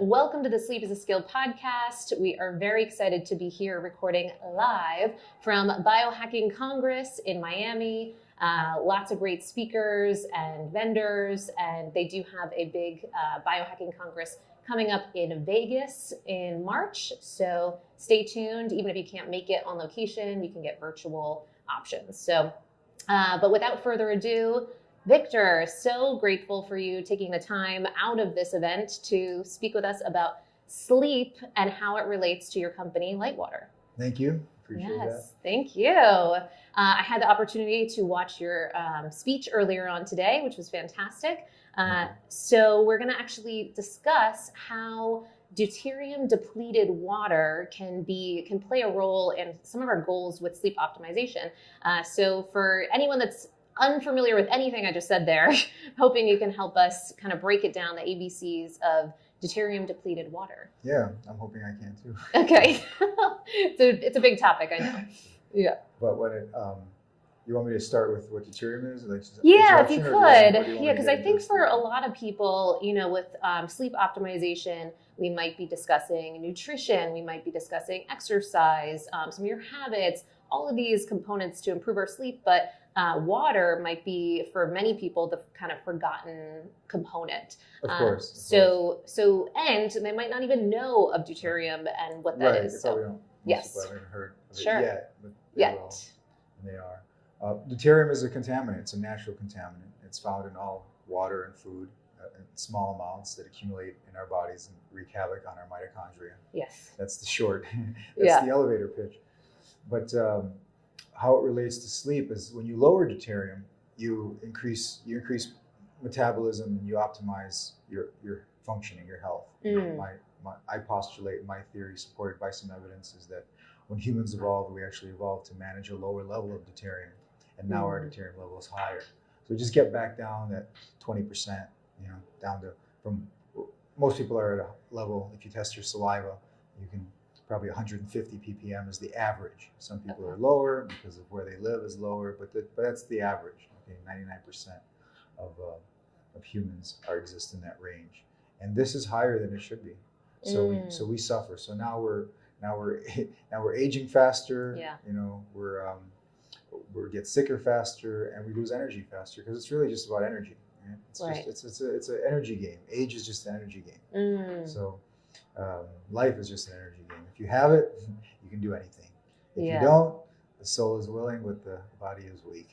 welcome to the Sleep is a Skill podcast. We are very excited to be here recording live from Biohacking Congress in Miami. Lots of great speakers and vendors, and they do have a big Biohacking Congress coming up in Vegas in March. So stay tuned. Even if you can't make it on location, you can get virtual options. So, but without further ado, Victor, so grateful for you taking the time out of this event to speak with us about sleep and how it relates to your company, Litewater. Thank you. Appreciate that. Yes, thank you. I had the opportunity to watch your speech earlier on today, which was fantastic. So we're going to actually discuss how deuterium depleted water can play a role in some of our goals with sleep optimization. So for anyone that's unfamiliar with anything I just said there, hoping you can help us kind of break it down, the ABCs of deuterium depleted water. Yeah, I'm hoping I can too. Okay. It's a big topic, I know. Yeah. But when you want me to start with what deuterium is? Like, yeah, if you could. Yeah, because I think for a lot of people, with sleep optimization, we might be discussing nutrition, we might be discussing exercise, some of your habits, all of these components to improve our sleep, but water might be, for many people, the kind of forgotten component. Of course. And they might not even know of deuterium and what that is. They probably don't. Yes. Most people haven't heard of it Sure. yet, but they will, and they are. Deuterium is a contaminant. It's a natural contaminant. It's found in all water and food in small amounts that accumulate in our bodies and wreak havoc on our mitochondria. Yes. That's the short. That's the elevator pitch. But how it relates to sleep is when you lower deuterium, you increase metabolism and you optimize your functioning, your health. I postulate, my theory, supported by some evidence, is that when humans evolved, we actually evolved to manage a lower level of deuterium, and now our deuterium level is higher. So just get back down at 20%, down to, from most people are at a level, if you test your saliva, you can probably 150 ppm is the average. Some people are lower because of where they live is lower, but that's the average. Okay, 99% of humans exist in that range, and this is higher than it should be. So we suffer. So now we're aging faster. Yeah. We get sicker faster, and we lose energy faster because it's really just about energy. Right? It's an energy game. Age is just an energy game. So life is just an energy game. If you have it, you can do anything. If you don't, the soul is willing, but the body is weak.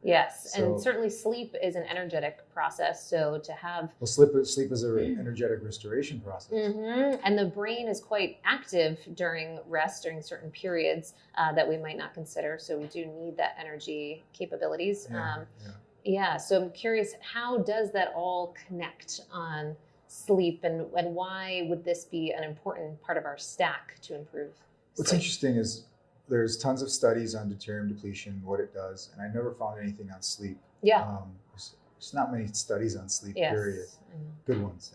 Yes, and certainly sleep is an energetic process. So to have sleep is an energetic restoration process, and the brain is quite active during rest, during certain periods that we might not consider. So we do need that energy capabilities. So I'm curious, how does that all connect on sleep, and why would this be an important part of our stack to improve sleep? What's interesting is there's tons of studies on deuterium depletion, what it does, and I never found anything on sleep. Yeah. There's not many studies on sleep, period. Good ones.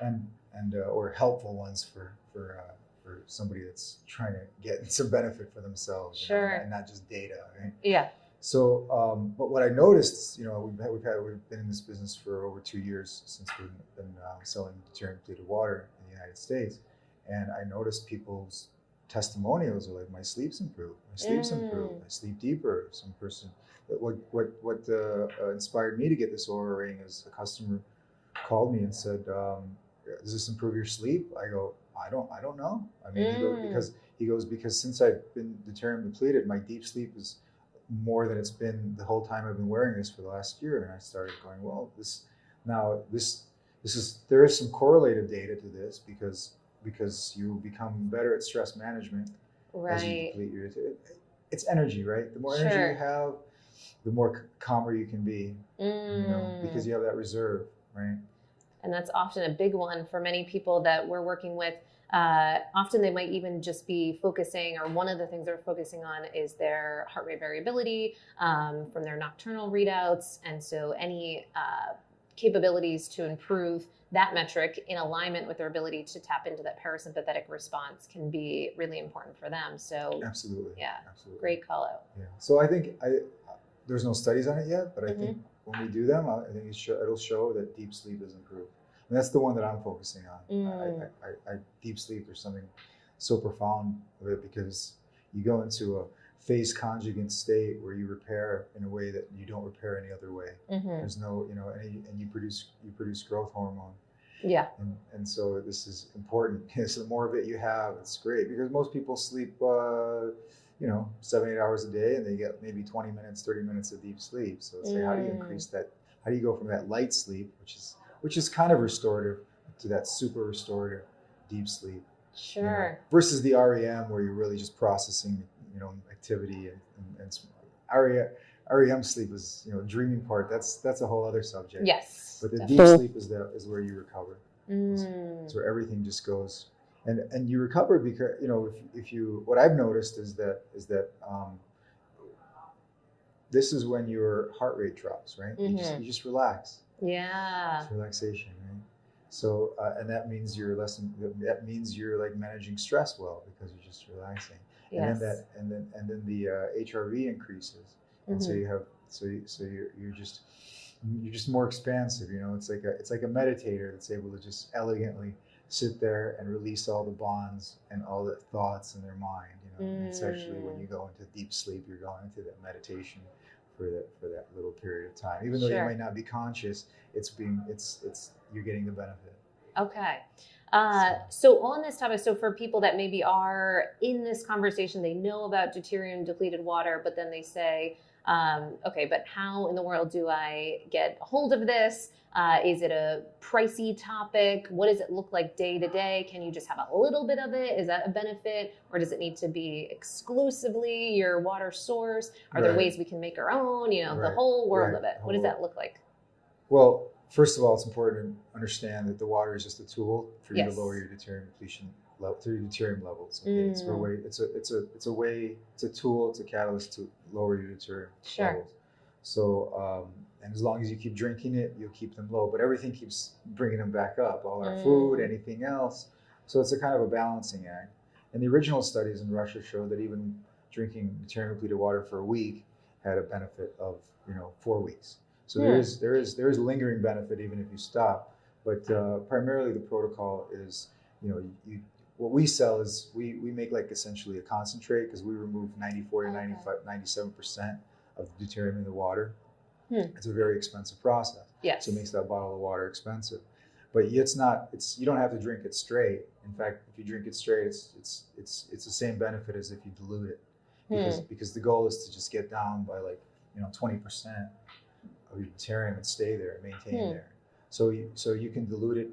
And or helpful ones for somebody that's trying to get some benefit for themselves. Sure. And not just data, right? Yeah. So, but what I noticed, we've been in this business for over 2 years since we've been selling deuterium depleted water in the United States, and I noticed people's testimonials are like, my sleep's improved, I sleep deeper. Some person, what inspired me to get this Aura ring is a customer called me and said, does this improve your sleep? I go, I don't know. I mean, he goes because since I've been deuterium depleted, my deep sleep is more than it's been the whole time I've been wearing this for the last year. And I started going, well, there is some correlative data to this because you become better at stress management as you deplete your. It's energy, right? The more energy you have, the more calmer you can be, because you have that reserve, right? And that's often a big one for many people that we're working with. Often they might even just be focusing, or one of the things they're focusing on is their heart rate variability from their nocturnal readouts. And so any capabilities to improve that metric in alignment with their ability to tap into that parasympathetic response can be really important for them. So absolutely. Yeah. Absolutely. Great call out. Yeah. So I think there's no studies on it yet, but I think when we do them, I think it'll show that deep sleep is improved. And that's the one that I'm focusing on. Mm. I deep sleep, there's something so profound with it, because you go into a phase conjugate state where you repair in a way that you don't repair any other way. Mm-hmm. There's no, and you produce growth hormone. Yeah. And so this is important. So the more of it you have, it's great, because most people sleep, 7-8 hours a day, and they get maybe 20 minutes, 30 minutes of deep sleep. So it's like, how do you increase that? How do you go from that light sleep, which is kind of restorative, to that super restorative deep sleep? Sure. Versus the REM, where you're really just processing, activity, and REM sleep is, dreaming part. That's a whole other subject. Yes. But the deep sleep is where you recover. It's where everything just goes, and you recover because if you what I've noticed is that this is when your heart rate drops, right? Mm-hmm. You just relax. Yeah. It's relaxation, right? So and that means you're like managing stress well, because you're just relaxing. Yes. And then the HRV increases, and so you're just more expansive. It's like a meditator that's able to just elegantly sit there and release all the bonds and all the thoughts in their mind. And it's actually, when you go into deep sleep, you're going into that meditation for that little period of time. Even though you might not be conscious, you're getting the benefit. Okay. So on this topic, so for people that maybe are in this conversation, they know about deuterium depleted water, but then they say, okay, but how in the world do I get a hold of this? Is it a pricey topic? What does it look like day to day? Can you just have a little bit of it? Is that a benefit? Or does it need to be exclusively your water source? Are there ways we can make our own, the whole world of it? What does that look like? Well, first of all, it's important to understand that the water is just a tool for you to lower your deuterium depletion level, to your deuterium levels. Okay? It's a tool, it's a catalyst to lower your deuterium levels. So, and as long as you keep drinking it, you'll keep them low. But everything keeps bringing them back up. All our food, anything else. So it's a kind of a balancing act. And the original studies in Russia showed that even drinking deuterium depleted water for a week had a benefit of 4 weeks. So there is lingering benefit even if you stop, but primarily the protocol is, what we sell is we make like essentially a concentrate, because we remove 94 to 97% of the deuterium in the water. It's a very expensive process. Yes. So it makes that bottle of water expensive, but you don't have to drink it straight. In fact, if you drink it straight, it's the same benefit as if you dilute it, because the goal is to just get down by 20% of your deuterium and stay there, maintain there. So you can dilute it.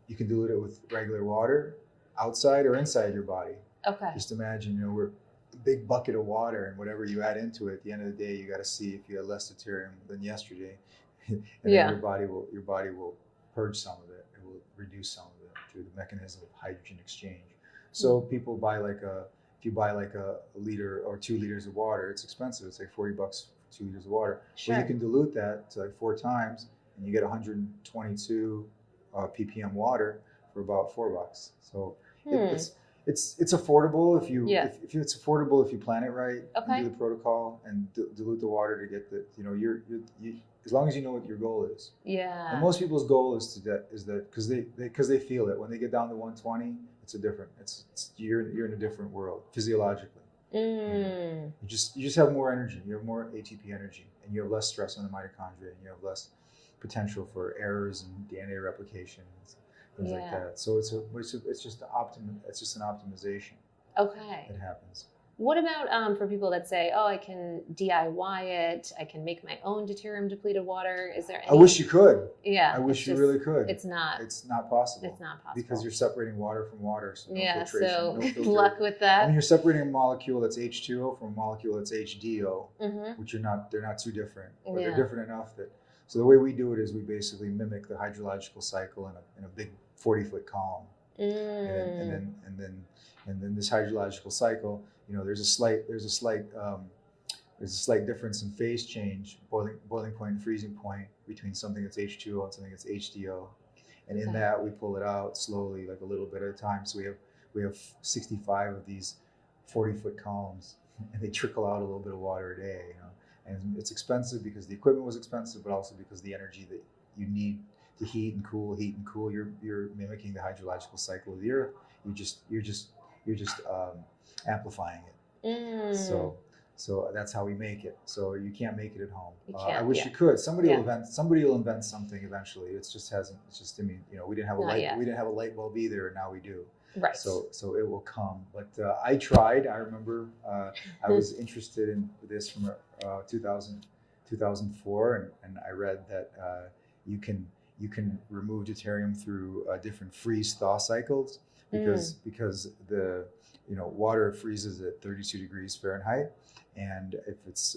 You can dilute it with regular water, outside or inside your body. Okay. Just imagine, we're a big bucket of water, and whatever you add into it, at the end of the day, you got to see if you had less deuterium than yesterday, and then your body will purge some of it. It will reduce some of it through the mechanism of hydrogen exchange. So people buy if you buy a liter or 2 liters of water, it's expensive. It's like $40 for 2 liters of water. Sure. Well, you can dilute that to 4 times, and you get 122 ppm water for about $4. So it's affordable if you it's affordable if you plan it right. Okay. And do the protocol and dilute the water to get the you as long as you know what your goal is. Yeah. And most people's goal is that because they feel it when they get down to 120. You're in a different world physiologically. You just have more energy. You have more ATP energy, and you have less stress on the mitochondria, and you have less potential for errors and DNA replication, things like that. So it's just an optimization. Okay. That happens. What about for people that say, I can DIY it, I can make my own deuterium depleted water? Is there any... I wish you could. Yeah. I wish you really could. It's not. It's not possible. It's not possible. Because you're separating water from water. So no filtration, so no filter. Luck with that. I mean, you're separating a molecule that's H2O from a molecule that's HDO, which they're not too different, but they're different enough that. So the way we do it is we basically mimic the hydrological cycle in a big 40-foot column, and then this hydrological cycle, there's a slight difference in phase change, boiling point and freezing point between something that's H2O and something that's HDO, and in that we pull it out slowly, like a little bit at a time. So we have 65 of these 40-foot columns, and they trickle out a little bit of water a day, And it's expensive because the equipment was expensive, but also because the energy that you need to heat and cool, you're mimicking the hydrological cycle of the earth. You're just amplifying it. So that's how we make it. So you can't make it at home. I wish you could. Somebody will invent something eventually. It's just I mean, we didn't have a light bulb either, and now we do. Right. So it will come. But I tried. I remember I was interested in this from 2004, and I read that you can remove deuterium through different freeze-thaw cycles because the water freezes at 32 degrees Fahrenheit, and if it's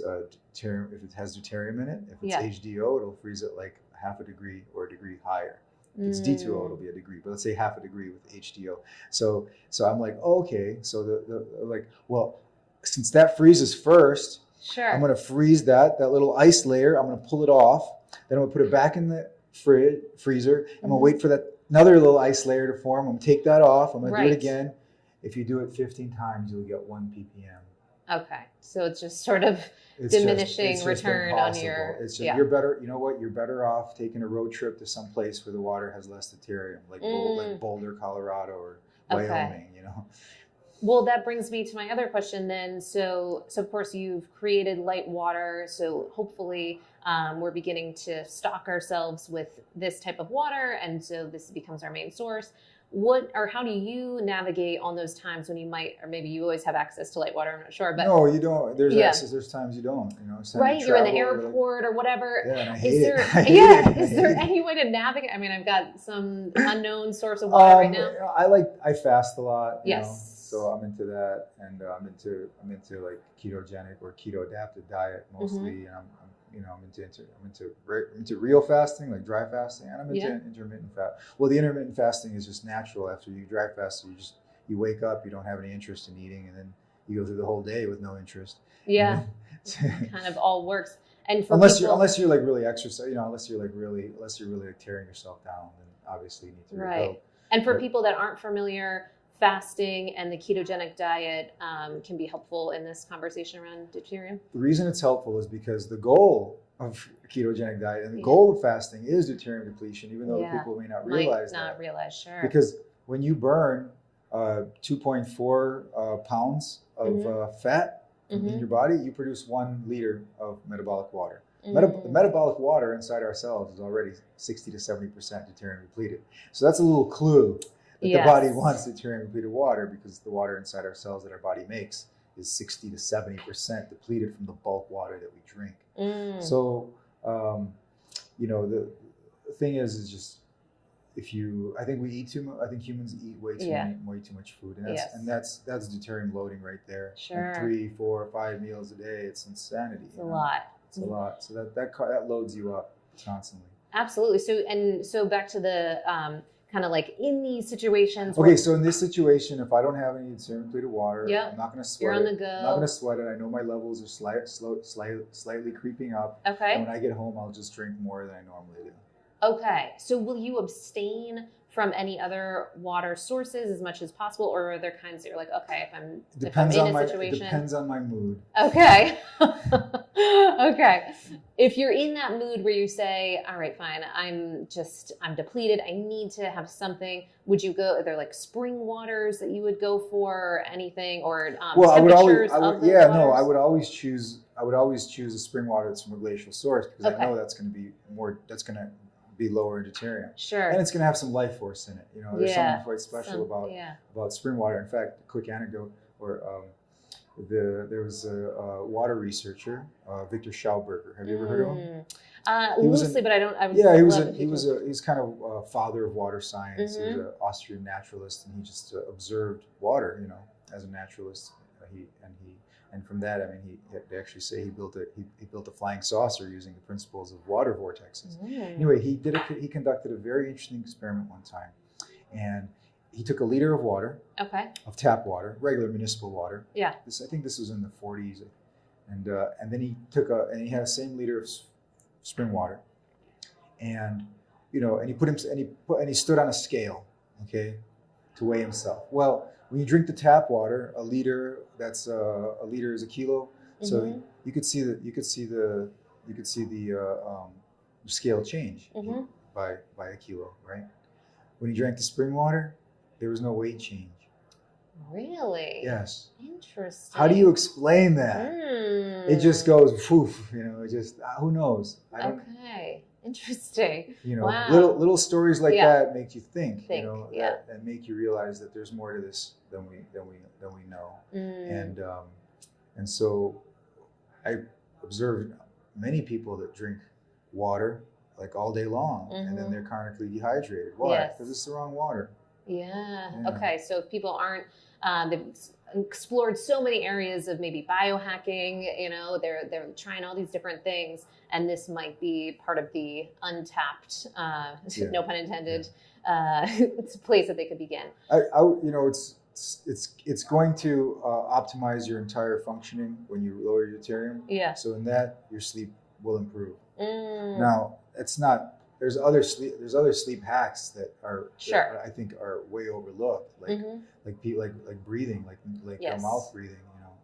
deuterium, if it has deuterium in it, if it's HDO, it'll freeze it like half a degree or a degree higher. If it's D2O, it'll be a degree, but let's say half a degree with HDO. So I'm like, okay, so since that freezes first, I'm going to freeze that little ice layer. I'm going to pull it off. Then I'm going to put it back in the freezer. I'm going to wait for that another little ice layer to form. I'm going to take that off. I'm going to do it again. If you do it 15 times, you'll get 1 ppm. Okay, so it's just sort of diminishing return on your. It's just, you're better. You know what? You're better off taking a road trip to some place where the water has less deuterium, like Boulder, Colorado, or Wyoming. Well, that brings me to my other question then. So of course you've created Litewater. So hopefully we're beginning to stock ourselves with this type of water, and so this becomes our main source. How do you navigate on those times when you might, or maybe you always have access to Litewater, I'm not sure, but. No, you don't. There's access, there's times you don't, Right, you're in the airport or whatever. Yeah, and I hate it. Is there any way to navigate? I mean, I've got some unknown source of water right now. I fast a lot, so I'm into that, and I'm into like ketogenic or keto adapted diet mostly, and I'm into real fasting, like dry fasting, and I'm into intermittent fast. Well, the intermittent fasting is just natural. After you dry fast, you wake up, you don't have any interest in eating, and then you go through the whole day with no interest. Yeah, kind of all works. And for unless you're like really exercise, unless you're really like tearing yourself down, then obviously you need to rebuild. And for people that aren't familiar, fasting and the ketogenic diet can be helpful in this conversation around deuterium? The reason it's helpful is because the goal of ketogenic diet and the goal of fasting is deuterium depletion, even though people may not realize that. Because when you burn 2.4 pounds of fat in your body, you produce 1 liter of metabolic water. The metabolic water inside our cells is already 60 to 70% deuterium depleted. So that's a little clue that the body wants deuterium depleted water, because the water inside our cells that our body makes is 60 to 70% depleted from the bulk water that we drink. So, the thing is just, I think we eat too much. I think humans eat way too much food, and that's deuterium loading right there. Sure. And 3, 4, 5 meals a day. It's insanity. It's a lot. It's a lot. So that loads you up constantly. Absolutely. So back to the kind of like in these situations. Okay, so in this situation, if I don't have any deuterium depleted water, I'm not going to sweat You're on it. the go. I'm not going to sweat it. I know my levels are slightly creeping up. Okay. And when I get home, I'll just drink more than I normally do. Okay. So will you abstain from any other water sources as much as possible, or are there kinds that you're like, okay, if I'm in a situation? It depends on my mood. Okay. Okay. If you're in that mood where you say, all right, fine, I'm depleted, I need to have something, would you go, are there like spring waters that you would go for, or anything, or temperatures of those waters? I would always choose a spring water that's from a glacial source, because I know that's going to be lower in deuterium. Sure. And it's going to have some life force in it. There's something quite special about spring water. In fact, a quick anecdote, there was a water researcher, Victor Schauberger. Have you ever heard of him? Loosely, but I don't. He's kind of a father of water science. He was an Austrian naturalist, and he just observed water, as a naturalist. And from that, they actually say he built a flying saucer using the principles of water vortexes. Anyway, he conducted a very interesting experiment one time, and he took a liter of water, of tap water, regular municipal water. Yeah. I think this was in the 40s, and then he had the same liter of spring water, and he stood on a scale, to weigh himself. Well, when you drink the tap water, a liter is a kilo. So you could see the scale change. by a kilo, right? When you drank the spring water, there was no weight change. Really? Yes. Interesting. How do you explain that? It just goes poof, it just who knows? I don't. Okay. Interesting. Wow. Little stories like that make you think, and make you realize that there's more to this than we know. And so I observed many people that drink water like all day long, and then they're chronically dehydrated. Why? Because it's the wrong water. Yeah. Okay. So if people aren't, they've explored so many areas of maybe biohacking, they're trying all these different things, and this might be part of the untapped, no pun intended, it's a place that they could begin. It's going to optimize your entire functioning when you lower your deuterium. Yeah. So in that, your sleep will improve. Now, it's not. There's other sleep hacks that that I think are way overlooked, like breathing, like mouth breathing.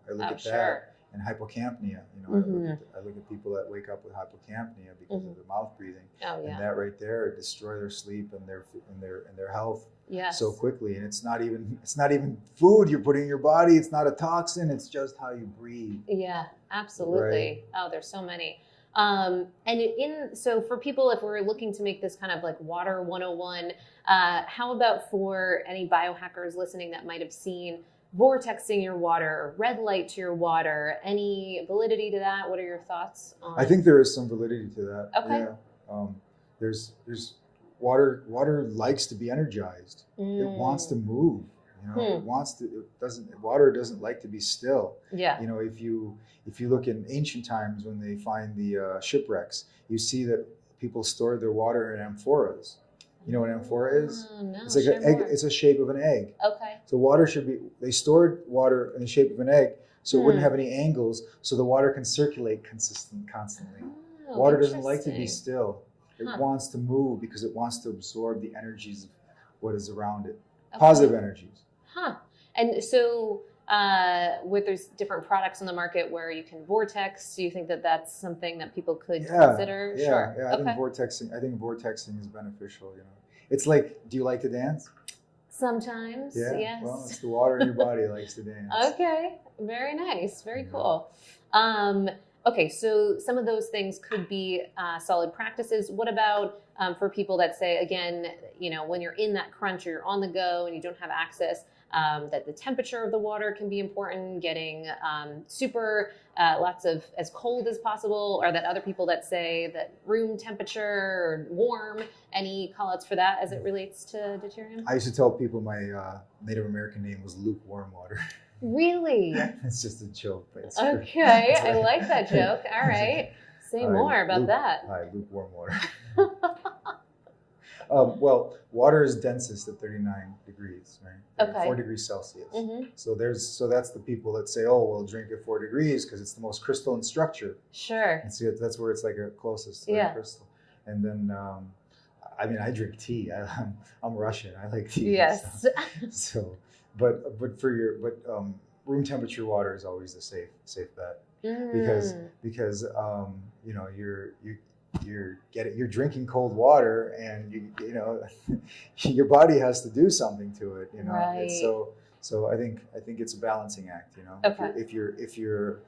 I look at that, and hypocampnia. I look at people that wake up with hypocampnia because of the mouth breathing, and that right there destroy their sleep and their health so quickly. And it's not even food you're putting in your body. It's not a toxin. It's just how you breathe. Yeah, absolutely. Right? Oh, there's so many. So for people, if we're looking to make this kind of like water 101, how about for any biohackers listening that might have seen vortexing your water, red light to your water, any validity to that? What are your thoughts on? I think there is some validity to that. Okay. Yeah. There's water likes to be energized. It wants to move. Water doesn't like to be still. Yeah. If you look in ancient times when they find the shipwrecks, you see that people stored their water in amphoras. You know what an amphora is? No, it's like an egg. It's a shape of an egg. Okay. So they stored water in the shape of an egg so it wouldn't have any angles, so the water can circulate constantly. Water doesn't like to be still. It wants to move because it wants to absorb the energies of what is around it. Okay. Positive energies. And so there's different products on the market where you can vortex. Do you think that that's something that people could consider? Yeah, sure. Yeah. I think vortexing is beneficial. It's like, do you like to dance? Sometimes. Yeah. Yes. Well, it's the water in your body that likes to dance. Okay. Very nice. Very cool. Okay, so some of those things could be solid practices. What about for people that say, again, when you're in that crunch or you're on the go and you don't have access, that the temperature of the water can be important, getting lots of as cold as possible, or that other people that say that room temperature or warm, any call outs for that as it relates to deuterium? I used to tell people my Native American name was lukewarm water. Really? It's just a joke, but it's okay. true. I like that joke. All right. Say more about that. Hi, lukewarm water. Well, water is densest at 39 degrees, right? Okay. 4 degrees Celsius. So that's the people that say, oh, well, drink at 4 degrees because it's the most crystalline structure. Sure. And see, that's where it's like a closest to crystal. And then, I drink tea. I'm Russian. I like tea. Yes. But room temperature water is always a safe bet because you're drinking cold water and your body has to do something to it. Right. So I think it's a balancing act. Okay. If you're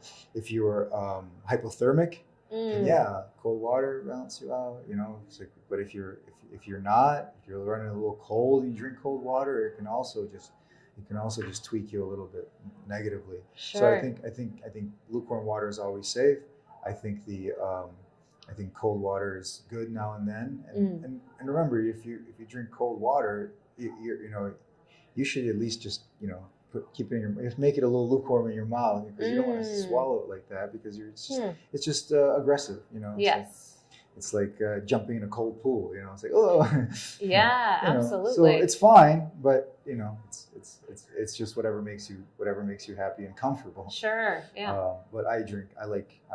hypothermic, then cold water balance you out. But if you're running a little cold and you drink cold water, it can also just tweak you a little bit negatively. Sure. So I think lukewarm water is always safe. I think I think cold water is good now and then. And remember, if you drink cold water, you should at least just make it a little lukewarm in your mouth because you don't want to swallow it like that because it's just aggressive. Yes. It's like jumping in a cold pool. It's like, oh. Yeah, absolutely. So it's fine, but it's just whatever makes you happy and comfortable. Sure. Yeah. But I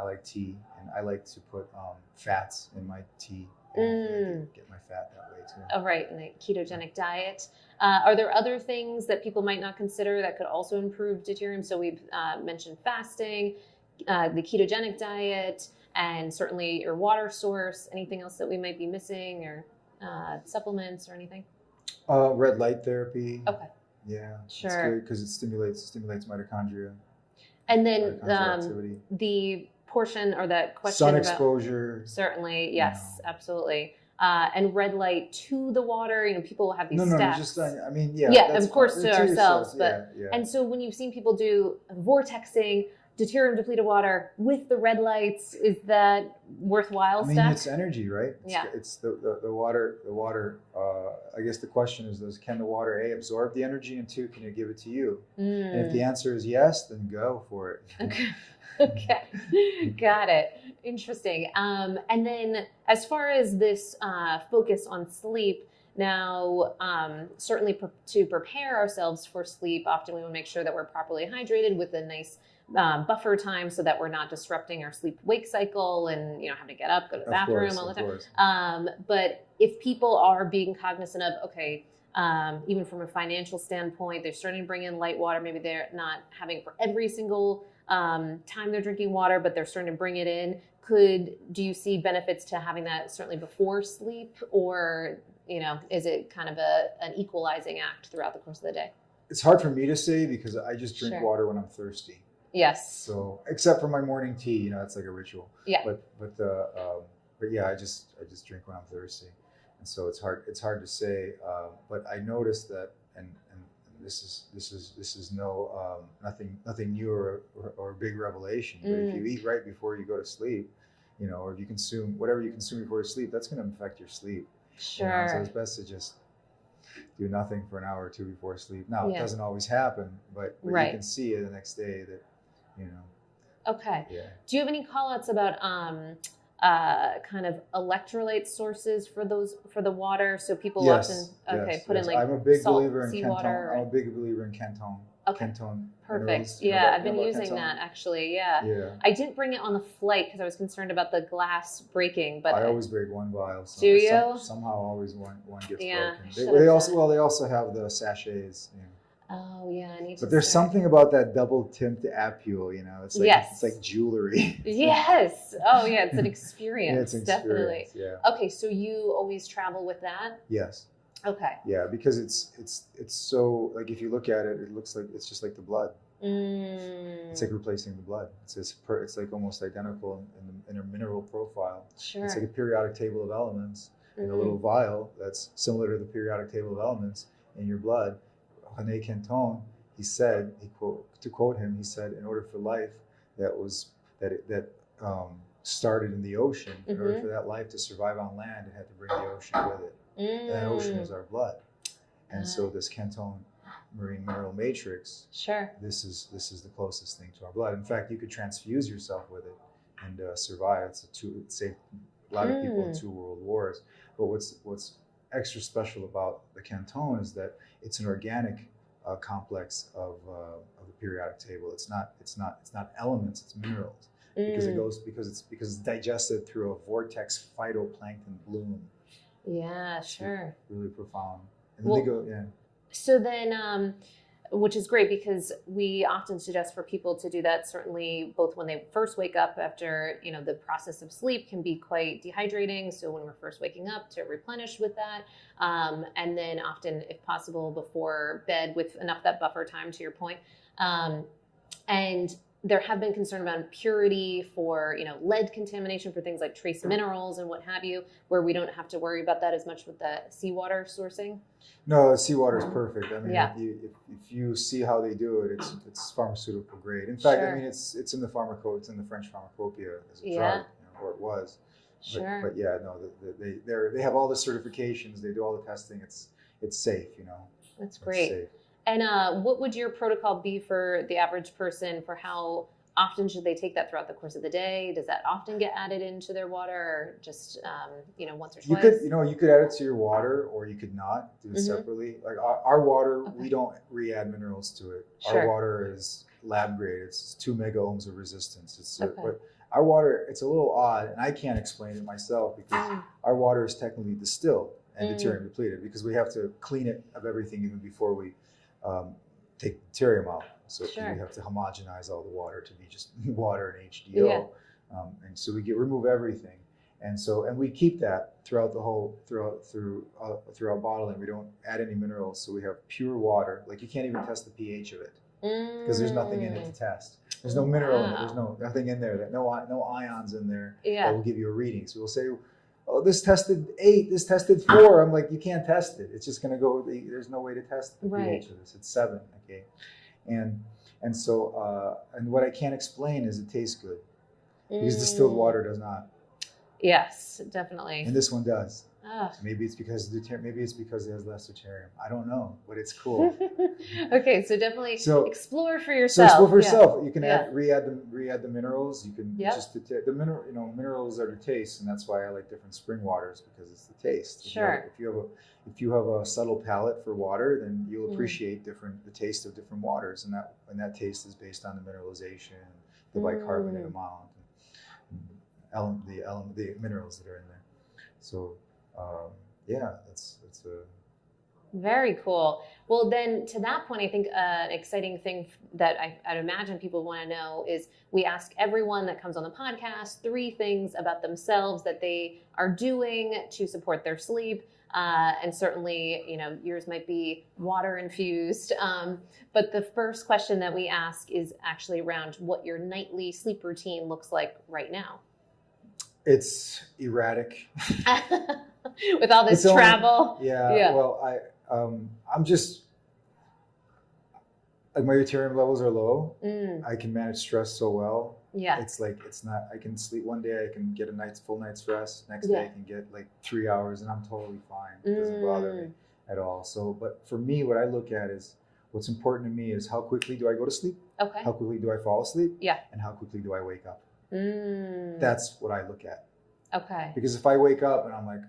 like tea, and I like to put fats in my tea. And get my fat that way too. Oh, right, in a ketogenic diet. Are there other things that people might not consider that could also improve deuterium? So we've mentioned fasting, the ketogenic diet, and certainly your water source. Anything else that we might be missing or supplements or anything? Red light therapy. Okay. Yeah. Sure. It's good because it stimulates mitochondria. And then Activity. the portion or that question Sun about exposure. certainly, yes, absolutely. And red light to the water. People will have these steps. Just I mean, yeah. Yeah, of course fine. to ourselves, but yeah. And so when you've seen people do vortexing, deuterium depleted water with the red lights, is that worthwhile? It's energy, right? Yeah. It's the water. The water. I guess the question is, can the water absorb the energy, and two, can it give it to you? And if the answer is yes, then go for it. Okay. Okay, got it. Interesting. And then as far as this focus on sleep, now certainly to prepare ourselves for sleep, often we want to make sure that we're properly hydrated with a nice buffer time so that we're not disrupting our sleep-wake cycle and having to get up, go to the bathroom all the time. But if people are being cognizant of, okay, even from a financial standpoint, they're starting to bring in light water. Maybe they're not having for every single time they're drinking water, but they're starting to bring it in. Do you see benefits to having that certainly before sleep, or is it kind of an equalizing act throughout the course of the day? It's hard for me to say because I just drink water when I'm thirsty. Yes. So except for my morning tea, it's like a ritual. Yeah. But yeah, I just drink when I'm thirsty, and so it's hard to say. But I noticed that, and this is no nothing new or a big revelation. But if you eat right before you go to sleep, or if you consume whatever you consume before you sleep, that's going to affect your sleep. Sure. So it's best to just do nothing for an hour or two before sleep. Now it doesn't always happen, but you can see it the next day that. Okay. Yeah. Do you have any call-outs about kind of electrolyte sources for the water? So people often put in like I'm a big salt, believer in seawater. I'm a big believer in Kenton. Okay. Kenton. Perfect. Minerals. I've been using that actually. Yeah. Yeah. I didn't bring it on the flight because I was concerned about the glass breaking. But I always break one vial. So do you? Somehow always one gets Yeah, broken. They also have the sachets. Oh yeah, I need to. But there's something about that double tipped apule, It's like it's like jewelry. Yes. Oh yeah, it's an experience. It's an experience, definitely. Yeah. Okay, so you always travel with that? Yes. Okay. Yeah, because it's so like if you look at it, it looks like it's just like the blood. It's like replacing the blood. It's like almost identical in a mineral profile. Sure. It's like a periodic table of elements in a little vial that's similar to the periodic table of elements in your blood. René Kenton, he said, to quote him, he said, in order for life that started in the ocean, in order for that life to survive on land, it had to bring the ocean with it. And that ocean is our blood. And so this Kenton marine mineral matrix, this is the closest thing to our blood. In fact, you could transfuse yourself with it and survive. It saved a lot of people in 2 world wars. But what's extra special about the Kenton is that it's an organic complex of the periodic table. It's not elements, it's minerals. Because it's digested through a vortex phytoplankton bloom. Yeah, sure. Really profound. And then they go, So then, which is great because we often suggest for people to do that, certainly both when they first wake up after, the process of sleep can be quite dehydrating. So when we're first waking up, to replenish with that. And then often, if possible, before bed with enough that buffer time, to your point. And there have been concern about purity for, lead contamination for things like trace minerals and what have you, where we don't have to worry about that as much with the seawater sourcing. No, seawater is perfect. I mean, if you see how they do it, it's pharmaceutical grade. In fact, I mean, it's in the it's in the French pharmacopoeia as a drug, or it was. Sure. But yeah, no, they have all the certifications. They do all the testing. It's safe, That's great. It's safe. And what would your protocol be for the average person for how often should they take that throughout the course of the day? Does that often get added into their water, or just once or twice? You could add it to your water, or you could not do it separately. Like our water, we don't re-add minerals to it. Our water is lab grade. It's 2 megaohms of resistance. But our water, it's a little odd, and I can't explain it myself because our water is technically distilled and deuterium depleted because we have to clean it of everything even before we take deuterium out. So we have to homogenize all the water to be just water and HDO. And so we remove everything. And we keep that throughout throughout bottling. We don't add any minerals, so we have pure water. Like you can't even test the pH of it because there's nothing in it to test. There's no mineral in it. There's nothing in there. No ions in there that will give you a reading. So we'll say, oh, this tested 8, this tested 4. I'm like, you can't test it. It's just going to go. There's no way to test the pH of this. It's 7. Okay, and so and what I can't explain is it tastes good because distilled water does not. Yes, definitely. And this one does. Maybe it's because it has less deuterium. I don't know, but it's cool. Okay, so definitely explore for yourself. So explore for yourself. You can re-add the minerals. You can just the minerals are the taste, and that's why I like different spring waters because it's the taste. Sure. If you have a subtle palate for water, then you'll appreciate the taste of different waters, and that taste is based on the mineralization, the bicarbonate amount, the minerals that are in there. So that's a very cool. Well, then to that point, I think an exciting thing that I'd imagine people want to know is we ask everyone that comes on the podcast 3 things about themselves that they are doing to support their sleep. And certainly, yours might be water infused. But the first question that we ask is actually around what your nightly sleep routine looks like right now. It's erratic. With all this travel. Well, I'm just like my deuterium levels are low. I can manage stress so well. Yeah. It's not. I can sleep one day. I can get a full night's rest. Next day I can get like 3 hours, and I'm totally fine. It doesn't bother me at all. So, but for me, what I look at is what's important to me is how quickly do I go to sleep? Okay. How quickly do I fall asleep? Yeah. And how quickly do I wake up? That's what I look at. Okay. Because if I wake up and I'm like,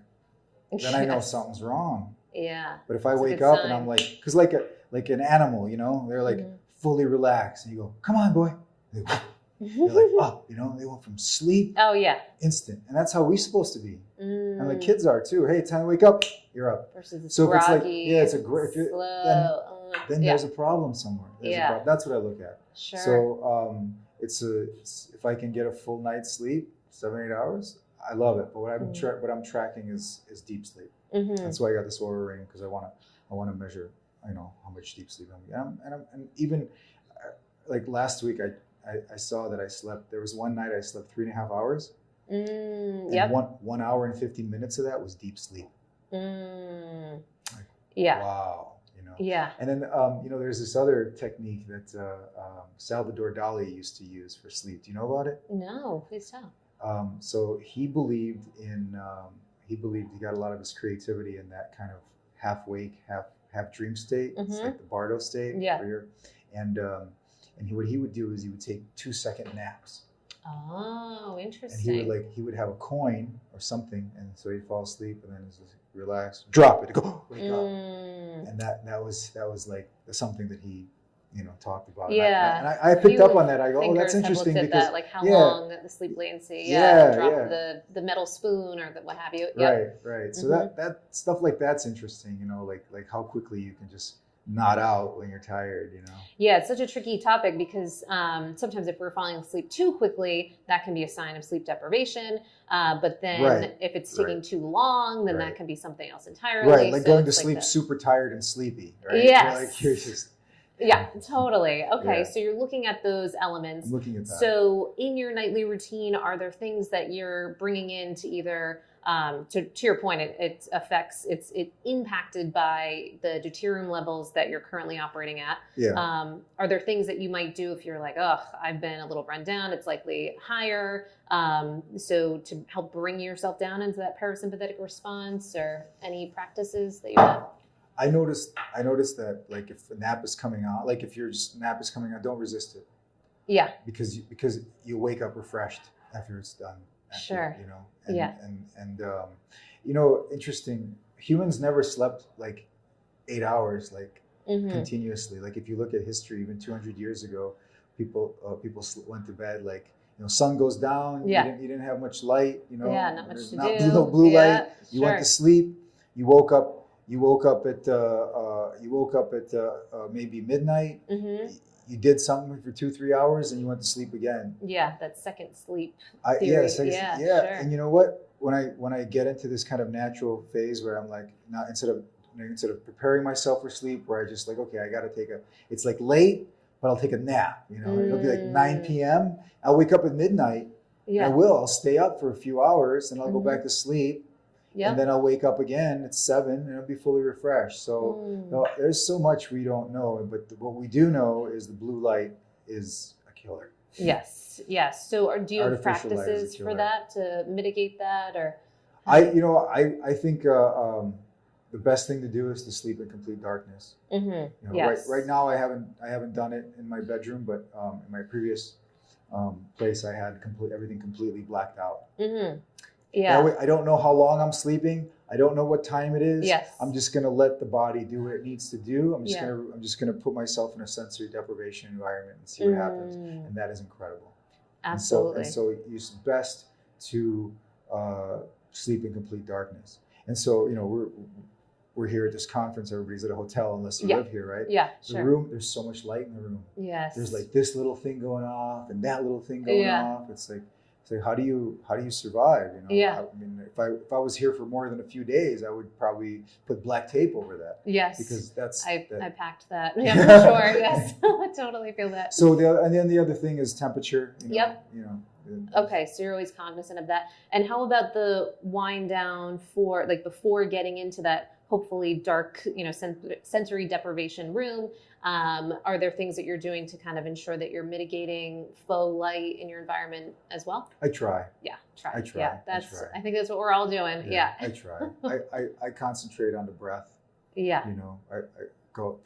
then I know something's wrong. Yeah. But if I wake up and I'm like, because like an animal, they're like fully relaxed, and you go, "Come on, boy." They're like up, they went from sleep. Oh yeah. Instant, and that's how we're supposed to be. And the kids are too. Hey, time to wake up. You're up. Versus so groggy, if it's like, it's a great. slow. Then there's a problem somewhere. That's what I look at. Sure. So if I can get a full night's sleep, 7-8 hours, I love it. But what I'm tracking is deep sleep. That's why I got this Oura ring, because I want to measure, how much deep sleep I'm getting. And even like last week, I saw that I slept. There was one night I slept 3.5 hours. And 1 hour and 15 minutes of that was deep sleep. Wow. Yeah. And then there's this other technique that Salvador Dali used to use for sleep. Do you know about it? No, please tell. So he believed he got a lot of his creativity in that kind of half wake, half dream state. It's like the Bardo state. Yeah. And what he would do is he would take 2-second naps. Oh, interesting. And he would have a coin or something, and so he'd fall asleep, and then he'd just relax, drop it, go, wake up. And that was like something that he talked about. Yeah. And I picked up on that. I go, oh, that's interesting, because that, like how long the sleep latency. Drop the metal spoon or what have you. Right. So that stuff like that's interesting. Like how quickly you can just nod out when you're tired. Yeah, it's such a tricky topic because sometimes if we're falling asleep too quickly, that can be a sign of sleep deprivation. But then if it's taking too long, then that can be something else entirely. Right, like going to sleep super tired and sleepy. Right. Yes. You're just. Yeah, totally. Okay, so you're looking at those elements. I'm looking at that. So in your nightly routine, are there things that you're bringing in to either, to your point, it's impacted by the deuterium levels that you're currently operating at. Yeah. Are there things that you might do if you're like, I've been a little run down, it's likely higher. So to help bring yourself down into that parasympathetic response, or any practices that you have? I noticed that, like, if a nap is coming on, like if your nap is coming on, don't resist it. Yeah. Because you wake up refreshed after it's done. Sure. Interesting. Humans never slept like 8 hours, like continuously. Like if you look at history, even 200 years ago, people went to bed like, sun goes down. Yeah. You didn't have much light. Not much to do. No blue light. You went to sleep. You woke up at maybe midnight. You did something for 2-3 hours, and you went to sleep again. Yeah, that second sleep theory. Sure. And you know what when I get into this kind of natural phase where I'm like, not instead of preparing myself for sleep, where I just like, okay, I got to it's like late, but I'll take a nap. It'll be like 9 p.m. I'll wake up at midnight. Yeah. I'll stay up for a few hours and I'll go back to sleep. Yep. And then I'll wake up again at 7 and I'll be fully refreshed. So there's so much we don't know, but what we do know is the blue light is a killer. Yes. So do you have practices for that to mitigate that, or? I think the best thing to do is to sleep in complete darkness. Right now I haven't done it in my bedroom, but in my previous place I had everything completely blacked out. Yeah. That way, I don't know how long I'm sleeping. I don't know what time it is. Yes. I'm just gonna let the body do what it needs to do. I'm just gonna put myself in a sensory deprivation environment and see what happens. And that is incredible. Absolutely. And so it's best to sleep in complete darkness. And so we're here at this conference. Everybody's at a hotel unless you live here, right? Yeah. The room. There's so much light in the room. Yes. There's like this little thing going off and that little thing going off. It's like. So how do you survive? Yeah. I mean, if I was here for more than a few days, I would probably put black tape over that. Yes. Because I packed that. Yeah, for sure. Yes. I totally feel that. So then the other thing is temperature. Okay, so you're always cognizant of that. And how about the wind down for before getting into that hopefully dark, sensory deprivation room? Are there things that you're doing to kind of ensure that you're mitigating faux light in your environment as well? I try. Yeah, try. I try. Yeah, I think that's what we're all doing. Yeah. I try. I concentrate on the breath. Yeah. I go.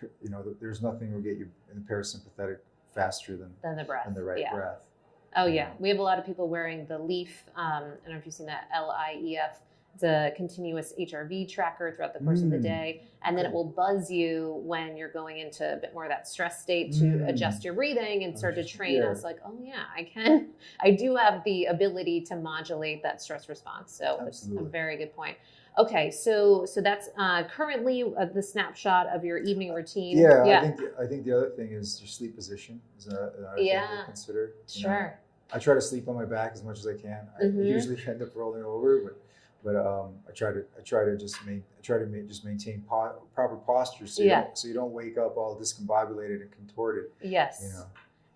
There's nothing will get you in the parasympathetic faster than the breath. Than the right breath. Oh yeah, we have a lot of people wearing the Leaf. I don't know if you've seen that, LIEF. It's a continuous HRV tracker throughout the course of the day. And then it will buzz you when you're going into a bit more of that stress state to adjust your breathing and start to train. I was like, oh yeah, I do have the ability to modulate that stress response. So it's a very good point. Okay, so that's currently the snapshot of your evening routine. Yeah. I think the other thing is your sleep position is another thing to consider. Sure. I try to sleep on my back as much as I can. I usually end up rolling over, but I try to just maintain proper posture so you don't wake up all discombobulated and contorted. Yes.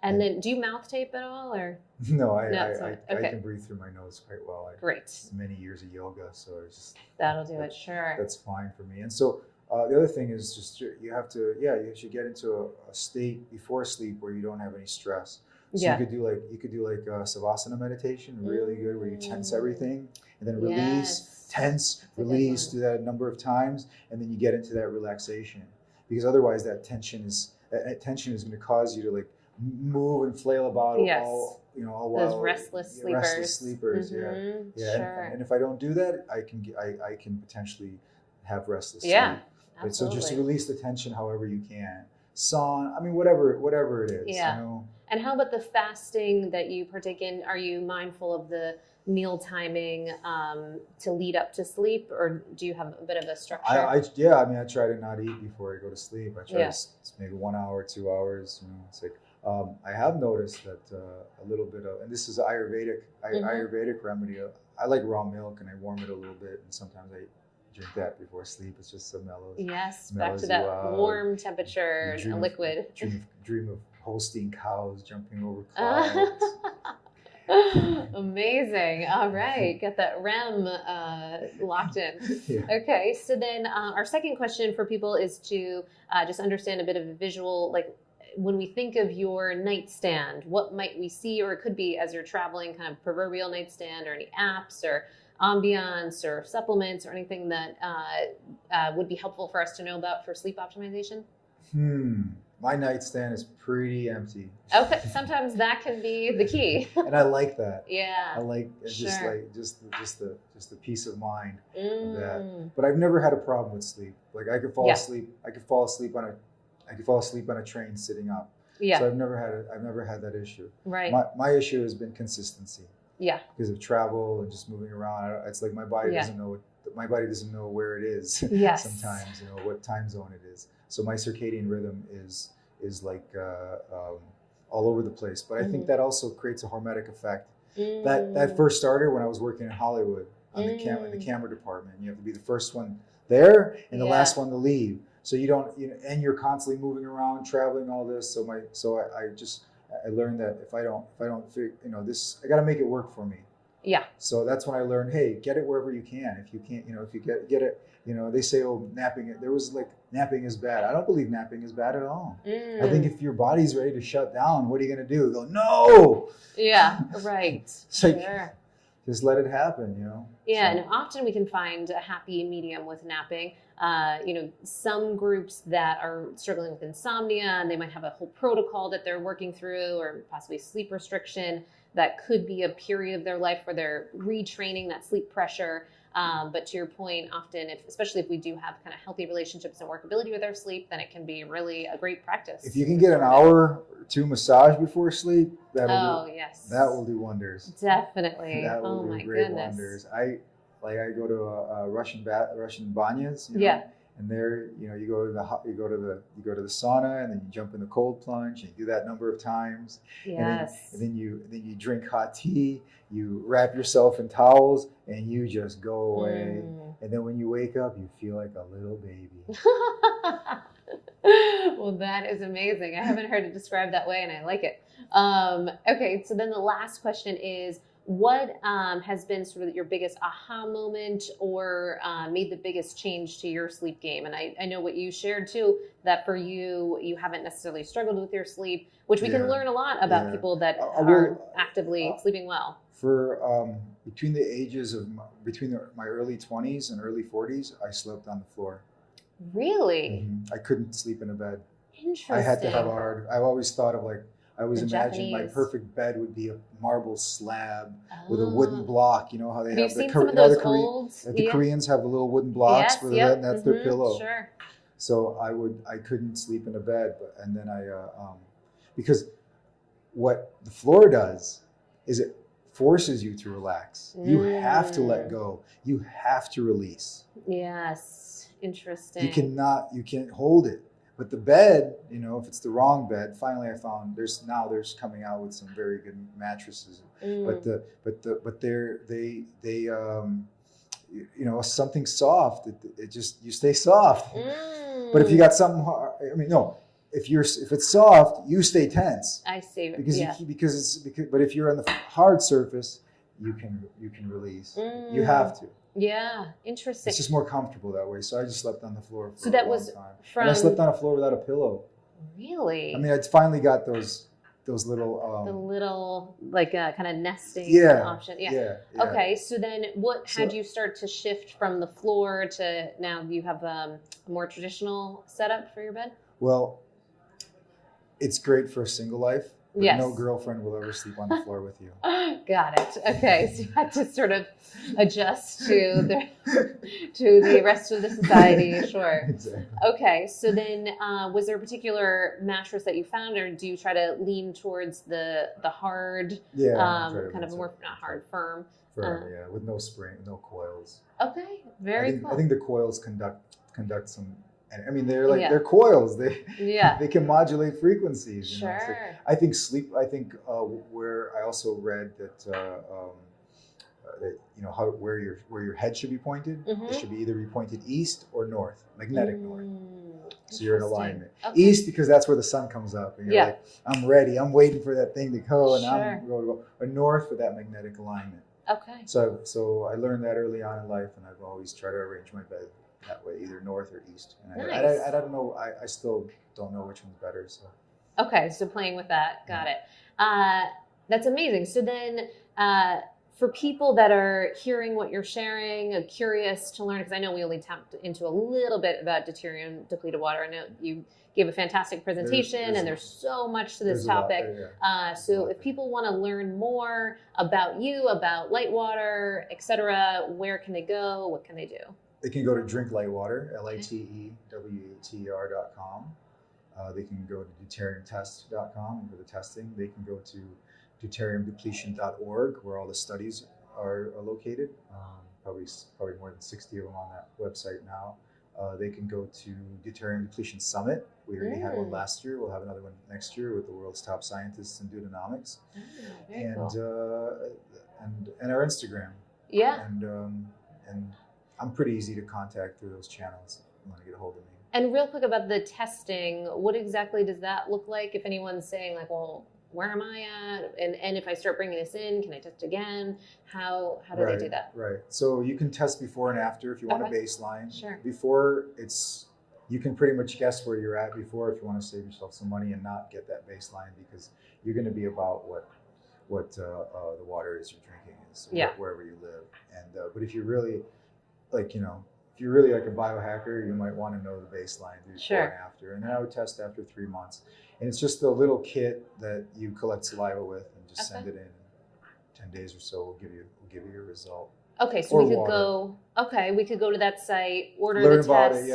And then, do you mouth tape at all, or? No, I can breathe through my nose quite well. Great. Many years of yoga, so it's just that'll do it. Sure. That's fine for me. And so the other thing is just you should get into a state before sleep where you don't have any stress. So you could do like savasana meditation, really good, where you tense everything and then release, tense, release, do that a number of times, and then you get into that relaxation. Because otherwise, that tension is going to cause you to like move and flail about all while those restless sleepers. Yeah. Sure. And if I don't do that, I can potentially have restless sleep. Absolutely. So just release the tension however you can. Sauna, whatever it is. Yeah. And how about the fasting that you partake in? Are you mindful of the meal timing to lead up to sleep, or do you have a bit of a structure? I try to not eat before I go to sleep. I try to maybe 1 hour, 2 hours. It's like I have noticed that a little bit of, and this is Ayurvedic remedy. I like raw milk and I warm it a little bit, and sometimes I drink that before sleep. It's just so mellow. Yes, back to that warm temperature and liquid. Dream of Holstein cows jumping over clouds. Amazing. All right. Got that REM locked in. Okay. So then our second question for people is to just understand a bit of a visual, like when we think of your nightstand, what might we see, or it could be as you're traveling, kind of proverbial nightstand, or any apps or ambiance or supplements or anything that would be helpful for us to know about for sleep optimization? My nightstand is pretty empty. Okay, sometimes that can be the key. And I like that. Yeah. I like just the peace of mind of that. But I've never had a problem with sleep. Like I could fall asleep. I could fall asleep on a train sitting up. Yeah. So I've never had that issue. Right. My issue has been consistency. Yeah. Because of travel and just moving around. It's like my body doesn't know where it is. Yes. Sometimes, what time zone it is. So my circadian rhythm is like all over the place. But I think that also creates a hormetic effect. That first started when I was working in Hollywood. on the camera in the camera department. You have to be the first one there and the last one to leave. So you don't, and you're constantly moving around, traveling, all this. So I learned that if I don't this, I got to make it work for me. Yeah. So that's when I learned, hey, get it wherever you can. If you can't, if you get it, they say, oh, napping. There was like napping is bad. I don't believe napping is bad at all. I think if your body's ready to shut down, what are you going to do? Go, no. Yeah. Right. It's like, just let it happen, Yeah, and often we can find a happy medium with napping. Some groups that are struggling with insomnia, and they might have a whole protocol that they're working through, or possibly sleep restriction. That could be a period of their life where they're retraining that sleep pressure. But to your point, often, especially if we do have kind of healthy relationships and workability with our sleep, then it can be really a great practice. If you can get an hour or two massage before sleep, that will do wonders. Definitely. That will do great wonders. I go to a Russian banyas, and there, you go to the sauna, and then you jump in the cold plunge, and you do that number of times. Yes. And then you drink hot tea, you wrap yourself in towels, and you just go away. And then when you wake up, you feel like a little baby. Well, that is amazing. I haven't heard it described that way, and I like it. Okay, so then the last question is, what has been sort of your biggest aha moment, or made the biggest change to your sleep game? And I know what you shared too, that for you haven't necessarily struggled with your sleep, which we can learn a lot about people that are actively sleeping well. For between the ages of my early 20s and early 40s, I slept on the floor. Really? I couldn't sleep in a bed. Interesting. I had to have I've always thought of I always imagined my perfect bed would be a marble slab with a wooden block. You know how they have the Koreans have the little wooden blocks for the bed, and that's their pillow. Sure. So I couldn't sleep in a bed, and then because what the floor does is it forces you to relax. You have to let go. You have to release. Yes. Interesting. You can't hold it. But the bed, if it's the wrong bed, finally I found there's coming out with some very good mattresses. But something soft, you stay soft. But if you got something hard, if it's soft, you stay tense. I see. But if you're on the hard surface, you can release. You have to. Yeah, interesting. It's just more comfortable that way. So I just slept on the floor for a long time. And I slept on a floor without a pillow. Really? I finally got those little... the little, kind of nesting option. Yeah. Okay, so then how'd you start to shift from the floor to now you have a more traditional setup for your bed? Well, it's great for a single life. But no girlfriend will ever sleep on the floor with you. Got it. Okay, so you had to sort of adjust to the rest of the society. Sure. Exactly. Okay, so then was there a particular mattress that you found, or do you try to lean towards the hard, kind of more not hard, firm? With no spring, no coils. Okay, very cool. I think the coils conduct some. They're coils. They can modulate frequencies. Sure. I think sleep. Where I also read that where your head should be pointed. It should either be pointed east or north, magnetic north. So you're in alignment. Okay. East, because that's where the sun comes up, and you're like, I'm ready. I'm waiting for that thing to go, and I'm going to go. Or north for that magnetic alignment. Okay. So I learned that early on in life, and I've always tried to arrange my bed that way, either north or east. And nice. I don't know. I still don't know which one's better. So. Okay, so playing with that, got it. That's amazing. So then, for people that are hearing what you're sharing, curious to learn, because I know we only tapped into a little bit about deuterium depleted water. I know you gave a fantastic presentation, and there's so much to this topic. So if people want to learn more about you, about Litewater, etc., where can they go? What can they do? They can go to Drink Litewater, LITEWATER.com. They can go to deuteriumtest.com and go to testing. They can go to deuteriumdepletion.org, where all the studies are located. Probably more than 60 of them on that website now. They can go to Deuterium Depletion Summit. We already had one last year. We'll have another one next year with the world's top scientists in deuteronomics. And our Instagram. Yeah. And I'm pretty easy to contact through those channels if you want to get a hold of me. And real quick about the testing, what exactly does that look like? If anyone's saying like, well, where am I at? And if I start bringing this in, can I test again? How do they do that? Right. So you can test before and after if you want a baseline. Sure. Before, you can pretty much guess where you're at before if you want to save yourself some money and not get that baseline, because you're going to be about what the water is you're drinking is wherever you live. And but if you're really like, if you're really like a biohacker, you might want to know the baseline before and after. And then I would test after 3 months. And it's just a little kit that you collect saliva with and just send it in. 10 days or so will give you your result. Okay, so we could go to that site, order the test,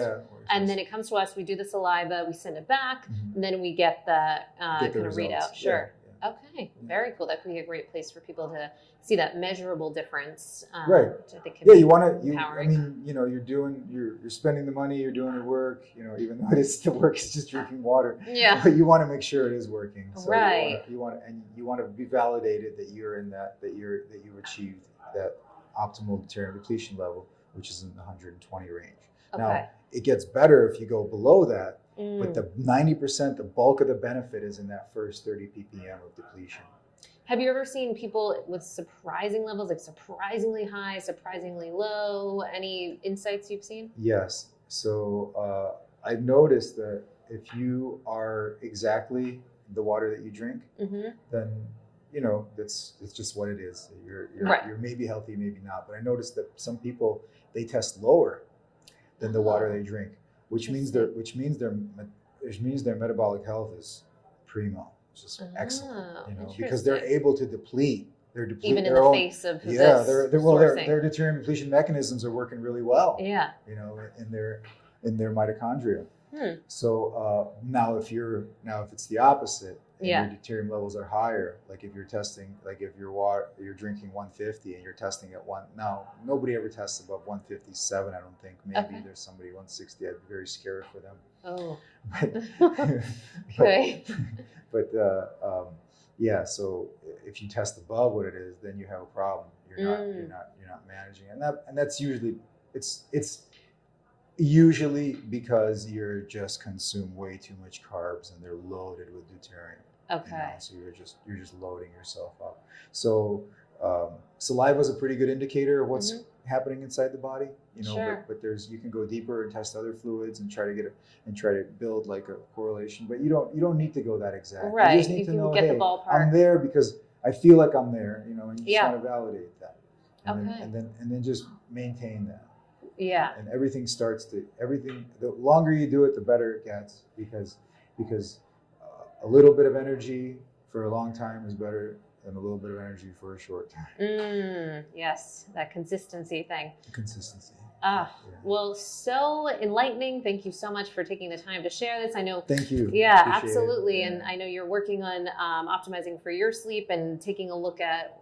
and then it comes to us, we do the saliva, we send it back, and then we get the kind of readout. Sure. Yeah. Okay, very cool. That could be a great place for people to see that measurable difference. Right. Which I think can be empowering. I mean, you're spending the money, you're doing the work, even though the work is just drinking water. Yeah. But you want to make sure it is working. So right. You want to be validated that you're in that you've achieved that optimal deuterium depletion level, which is in the 120 range. Okay. Now, it gets better if you go below that, but the 90%, the bulk of the benefit is in that first 30 ppm of depletion. Have you ever seen people with surprising levels, like surprisingly high, surprisingly low? Any insights you've seen? Yes. So I've noticed that if you are exactly the water that you drink, then it's just what it is. You're maybe healthy, maybe not. But I noticed that some people, they test lower than the water they drink, which means their metabolic health is primo. It's just excellent, because they're able to deplete. Even in the face of their deuterium depletion mechanisms are working really well. Yeah. In their mitochondria. So now if it's the opposite, and your deuterium levels are higher, like if you're testing, like if you're drinking 150 and you're testing at now nobody ever tests above 157. I don't think. Maybe there's somebody 160. I'd be very scared for them. Oh. But so if you test above what it is, then you have a problem. You're not managing it. And that's usually it's usually because you're just consume way too much carbs and they're loaded with deuterium. Okay. So you're just loading yourself up. So saliva is a pretty good indicator of what's happening inside the body. But you can go deeper and test other fluids and try to build like a correlation. But you don't need to go that exact. Right. You just need to know, get the ballpark. I'm there because I feel like I'm there. And you just want to validate that. And then just maintain that. Yeah. And the longer you do it, the better it gets, because a little bit of energy for a long time is better than a little bit of energy for a short time. Yes, that consistency thing. Consistency. Well, so enlightening. Thank you so much for taking the time to share this. I know. Thank you. Yeah, absolutely. And I know you're working on optimizing for your sleep and taking a look at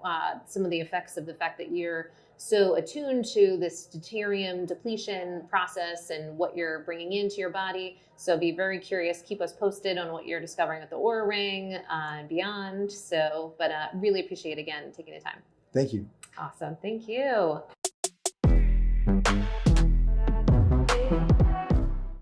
some of the effects of the fact that you're so attuned to this deuterium depletion process and what you're bringing into your body. So be very curious. Keep us posted on what you're discovering with the Oura Ring and beyond. But really appreciate, again, taking the time. Thank you. Awesome. Thank you.